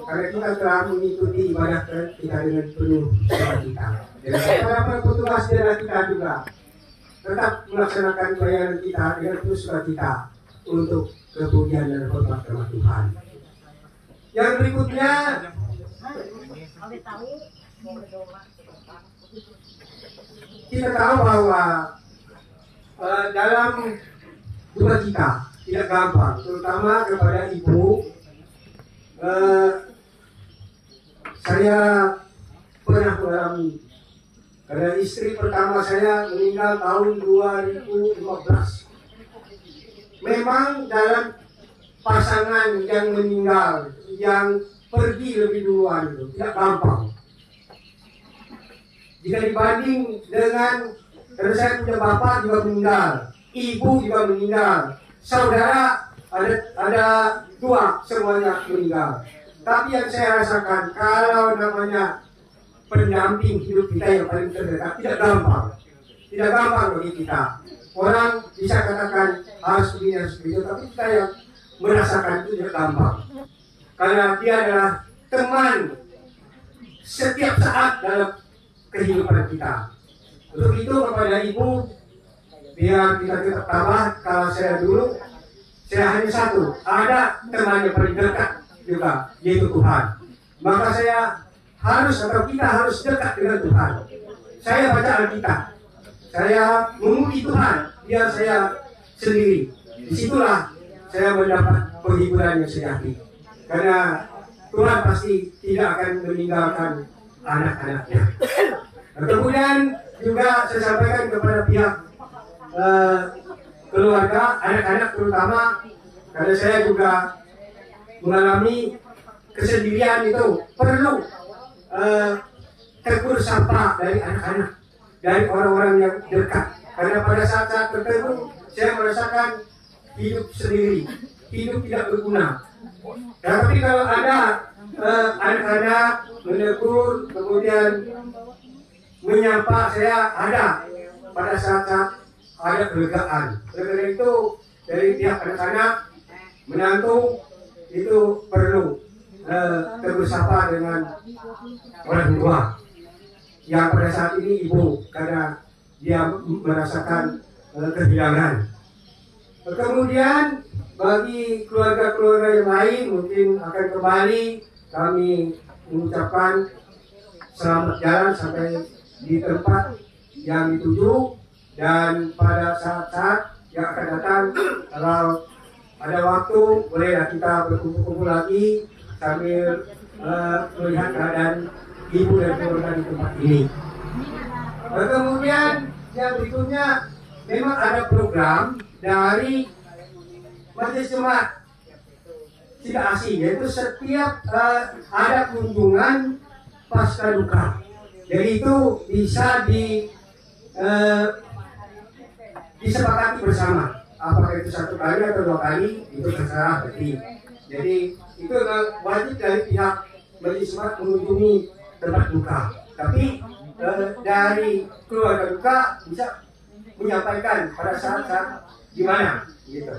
Karena kita telah mengikuti ibadah kita dengan penuh sukacita. Dan para petugas daerah kita juga tetap melaksanakan pelayanan kita dengan penuh sukacita untuk kepujian dan hormat kepada Tuhan. Yang berikutnya, kita tahu bahwa dalam duka cita tidak gampang, terutama kepada ibu. Saya pernah mengalami, karena istri pertama saya meninggal tahun 2015. memang dalam pasangan yang meninggal, yang pergi lebih duluan itu tidak gampang. Jika dibanding dengan, karena saya punya bapak juga meninggal, ibu juga meninggal, saudara ada 2 semuanya meninggal. Tapi yang saya rasakan kalau namanya pendamping hidup kita yang paling terdekat tidak gampang bagi kita. Orang bisa katakan harus begini harus begitu, tapi kita yang merasakan itu tidak gampang. Karena dia adalah teman setiap saat dalam kehidupan kita. Untuk itu kepada ibu, biar kita tetap tabah. Kalau saya dulu, saya hanya satu, ada teman yang paling dekat juga, yaitu Tuhan. Maka saya harus atau kita harus dekat dengan Tuhan. Saya baca Alkitab, saya memuji Tuhan, biar saya sendiri. Disitulah saya mendapat penghiburan yang sejati. Karena Tuhan pasti tidak akan meninggalkan anak-anaknya. Nah, kemudian juga saya sampaikan kepada pihak keluarga, anak-anak terutama, karena saya juga mengalami kesendirian itu, perlu tegur sapa dari anak-anak, dari orang-orang yang dekat. Karena pada saat-saat tertentu saya merasakan hidup sendiri, hidup tidak berguna. Nah, tapi kalau ada anak-anak menegur, kemudian menyapa, saya ada pada saat-saat ada kelegaan. Karena itu dari pihak anak-anak, menantu itu perlu tegur sapa dengan orang tua yang pada saat ini ibu, karena dia merasakan kehilangan. Kemudian bagi keluarga-keluarga yang lain mungkin akan kembali, kami mengucapkan selamat jalan sampai di tempat yang dituju. Dan pada saat-saat yang akan datang, kalau ada waktu, bolehlah kita berkumpul-kumpul lagi sambil melihat keadaan ibu dan keluarga di tempat ini. Kemudian yang berikutnya, memang ada program dari Majelis Jemaat tidak asing, yaitu setiap ada kunjungan pasca duka. Jadi itu bisa disepakati bersama, apakah itu 1 kali atau 2 kali, itu terserah berarti. Jadi itu wajib dari pihak Majelis Jemaat mengunjungi tempat duka. Tapi dari keluarga duka bisa menyampaikan pada saat-saat gimana gitu.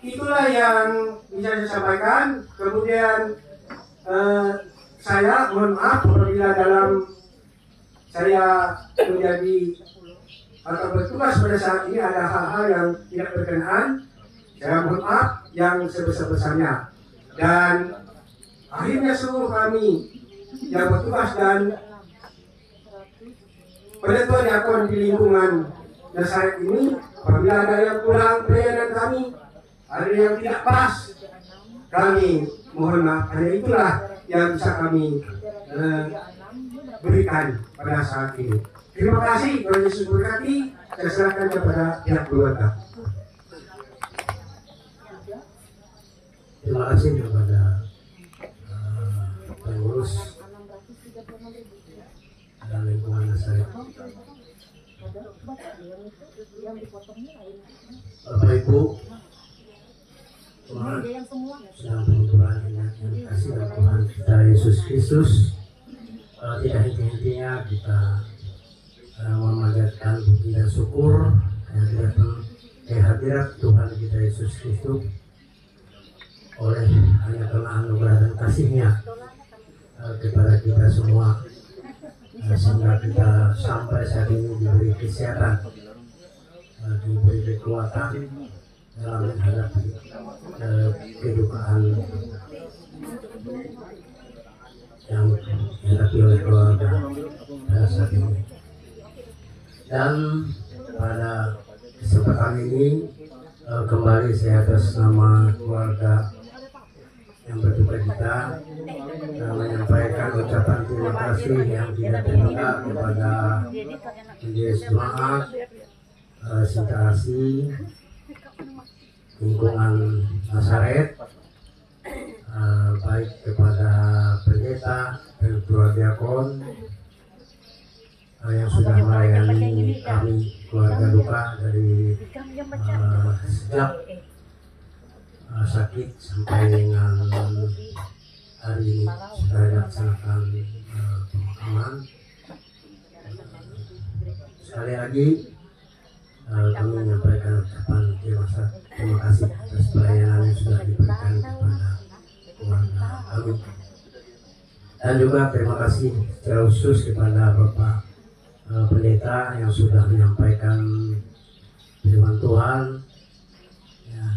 Itulah yang bisa saya sampaikan. Kemudian saya mohon maaf apabila dalam saya menjadi atau bertugas pada saat ini ada hal-hal yang tidak berkenan. Saya mohon maaf yang sebesar-besarnya. Dan akhirnya seluruh kami yang bertugas dan penentuan diakon di lingkungan Nazaret ini, apabila ada yang kurang pelayanan kami, ada yang tidak pas, kami mohon maaf. Hanya itulah yang bisa kami berikan pada saat ini. Terima kasih. Tuhan Yesus berkati. Saya serahkan kepada pihak keluarga. Terima kasih kepada pengurus dan lingkungan Nazaret. Bapak Ibu, Tuhan sedang penghiburan yang dikasih dan Tuhan kita Yesus Kristus. Tidak henti-hentinya kita memanjatkan puji dan syukur yang datang kehadirat Tuhan kita Yesus Kristus oleh hanya karena anugerah dan kasih-Nya kepada kita semua, sehingga kita sampai saat ini diberi kesehatan, diberi kekuatan dalam menghadapi kedukaan yang dihadapi oleh keluarga pada saat ini. Dan pada kesempatan ini kembali saya atas nama keluarga yang berduka cita menyampaikan ucapan terima kasih yang tidak terhingga kepada Majelis Jemaat situasi lingkungan Nazaret, baik kepada pendeta dan ketua diakon yang sudah melayani kami keluarga duka dari sejak sakit sampai dengan hari ini sudah dilaksanakan pemakaman. Sekali lagi kami menyampaikan ucapan terima kasih atas pelayanan yang sudah diberikan kepada keluarga kami, dan juga terima kasih secara khusus kepada Bapak Pendeta yang sudah menyampaikan firman Tuhan ya,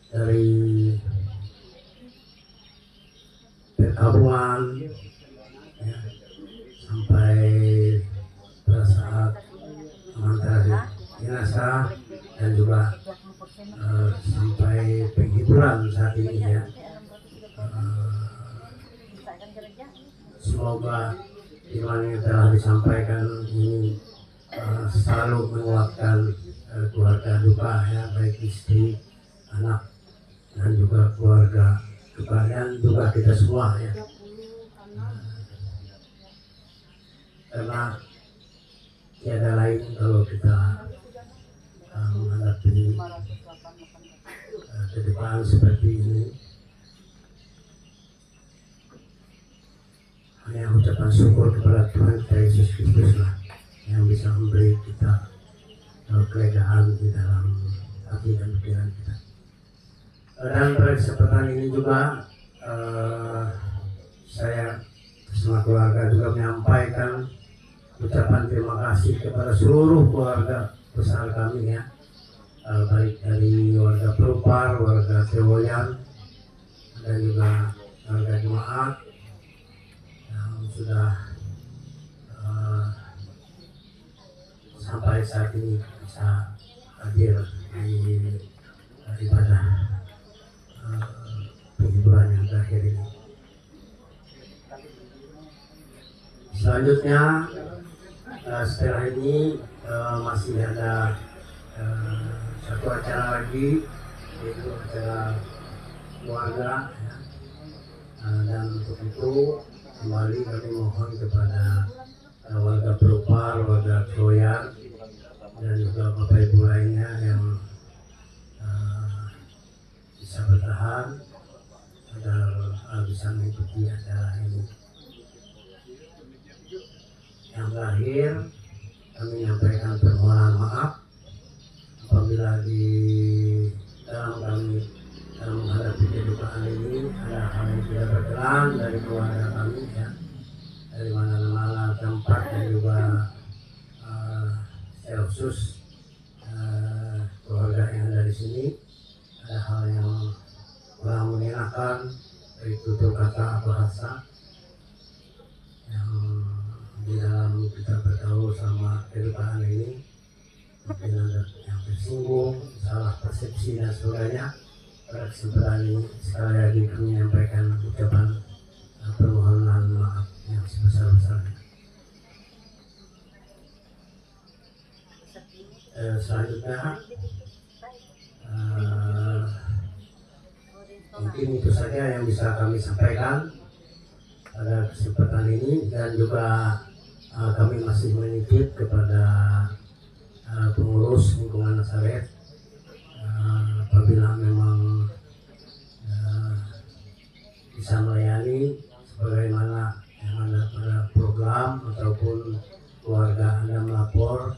dari perkabungan ya, sampai pada saat mengantar jenazah dan juga sampai penghiburan saat ini ya. Semoga firman yang telah disampaikan ini selalu menguatkan keluarga duka ya, baik istri, anak dan juga keluarga duka dan juga kita semua ya. Karena tiada lain kalau kita menghadapi ke depan seperti ini, hanya ucapan syukur kepada Tuhan kita Yesus Kristus lah yang bisa memberi kita kelegaan di dalam hati dan pikiran kita. Dan pada kesempatan ini juga saya bersama keluarga juga menyampaikan ucapan terima kasih kepada seluruh keluarga besar kami ya, baik dari warga Perupar, warga Tewoyan, dan juga warga jemaat yang sudah sampai saat ini bisa hadir di ibadah penghiburan yang terakhir ini. Selanjutnya setelah ini masih ada satu acara lagi, yaitu acara keluarga ya. Dan untuk itu kembali kami mohon kepada warga Perupar, warga Troyan, dan juga Bapak Ibu lainnya yang bisa bertahan agar bisa mengikuti acara ini. Yang terakhir, kami menyampaikan permohonan maaf apabila di dalam kami dalam menghadapi kehidupan ini ada hal yang tidak berkenan dari keluarga kami ya, dari mana-mana tempat dan juga secara khusus keluarga yang ada di sini ada hal yang kurang mengenakan, baik tutur kata bahasa yang di dalam kita bergaul sama kehidupan ini mungkin ada yang tersinggung, salah persepsi dan sebagainya. Pada kesempatan ini sekali lagi kami menyampaikan ucapan permohonan maaf yang sebesar-besarnya. Selanjutnya mungkin itu saja yang bisa kami sampaikan pada kesempatan ini, dan juga kami masih menitip kepada pengurus lingkungan Nazaret apabila memang bisa melayani sebagaimana yang ada pada program ataupun keluarga Anda melapor,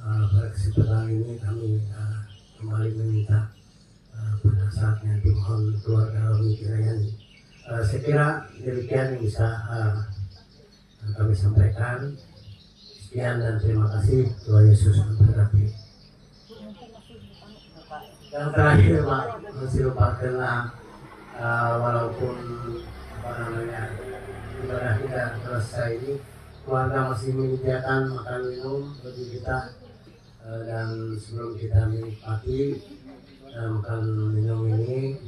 pada kesempatan ini kami kembali meminta pada saatnya dimohon keluarga kami dilayani. Saya kira demikian yang bisa kami sampaikan. Sekian dan terima kasih. Tuhan Yesus memberkati. Yang terakhir Pak, masih lupa karena walaupun ibadah kita selesai ini, keluarga masih menyediakan makan minum bagi kita, dan sebelum kita menikmati makan minum ini,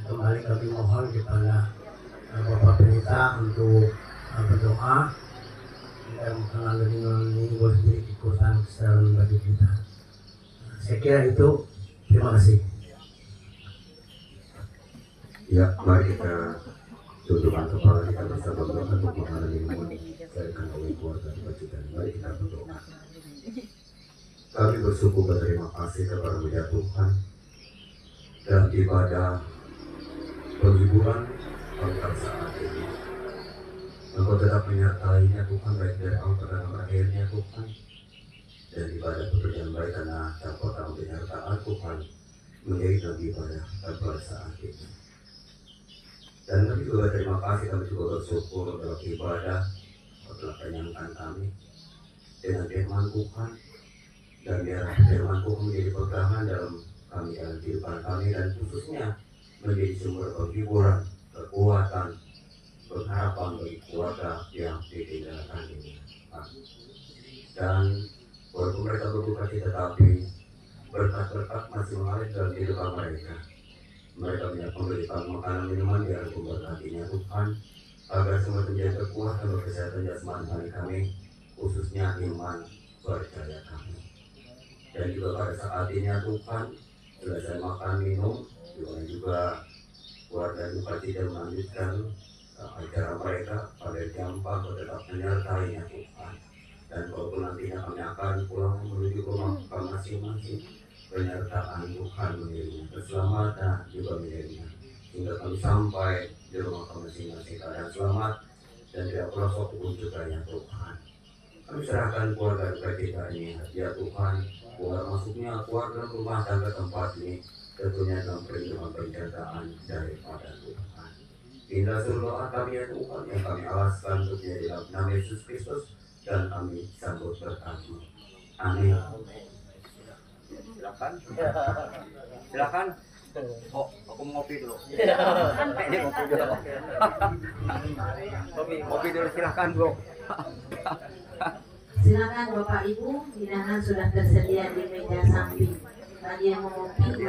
kembali kami mohon kepada Bapak Pendeta untuk berdoa dan makanan ini boleh jadi kekuatan kesadaran bagi kita. Saya kira itu. Terima kasih. Ya, mari kita tundukkan kepala kita bersama untuk makanan minuman diberikan oleh keluarga kebajikan. Mari kita berdoa. Kami bersyukur berterima kasih kepada Tuhan dan ibadah penghiburan pada saat ini. Engkau tetap menyertainya Tuhan, baik dari awal dan akhirnya Tuhan. Dan ibadah pekerjaan baik karena tanpa tahu penyertaan Tuhan menjadi nabi pada saat ini. Dan kami juga terima kasih, kami juga bersyukur dalam ibadah telah kenyangkan kami dengan firman Tuhan, dan biar firman Tuhan menjadi pegangan dalam kami dalam kehidupan kami, dan khususnya menjadi sumber penghiburan, kekuatan, pengharapan bagi keluarga yang ditinggalkan ini. Dan walaupun mereka berduka cita, tetapi berkat-berkat masih mengalir dalam kehidupan mereka. Mereka memberikan makanan minuman yang memberkatinya Tuhan, agar semua menjadi kekuatan dan kesehatan jasmani kami, khususnya iman percaya kami. Dan juga pada saat ini Tuhan, selesai makan minum, juga keluarga duka cita melanjutkan acara mereka pada jam 4 tetap menyertainya Tuhan. Dan walaupun nantinya kami akan pulang menuju ke rumah masing-masing, penyertaan Tuhan menjadinya keselamatan juga menjadinya, hingga kami sampai di rumah masing-masing keadaan selamat dan tidak pernah suatu pun juga yang Tuhan. Kami serahkan keluarga kita ini ya Tuhan, keluar masuknya keluarga rumah tangga tempat ini tentunya dalam perlindungan penjagaan daripada Tuhan. Indah seluruh doa kami ya Tuhan yang kami alaskan untuk menjadi dalam nama Yesus Kristus, dan kami sambut berkat-Mu. Amin. Silakan. Oh, aku mau ngopi dulu. Ini ngopi dulu. Ngopi dulu, silakan bro. Silakan Bapak Ibu, hidangan sudah tersedia di meja samping. Bagi yang mau ngopi,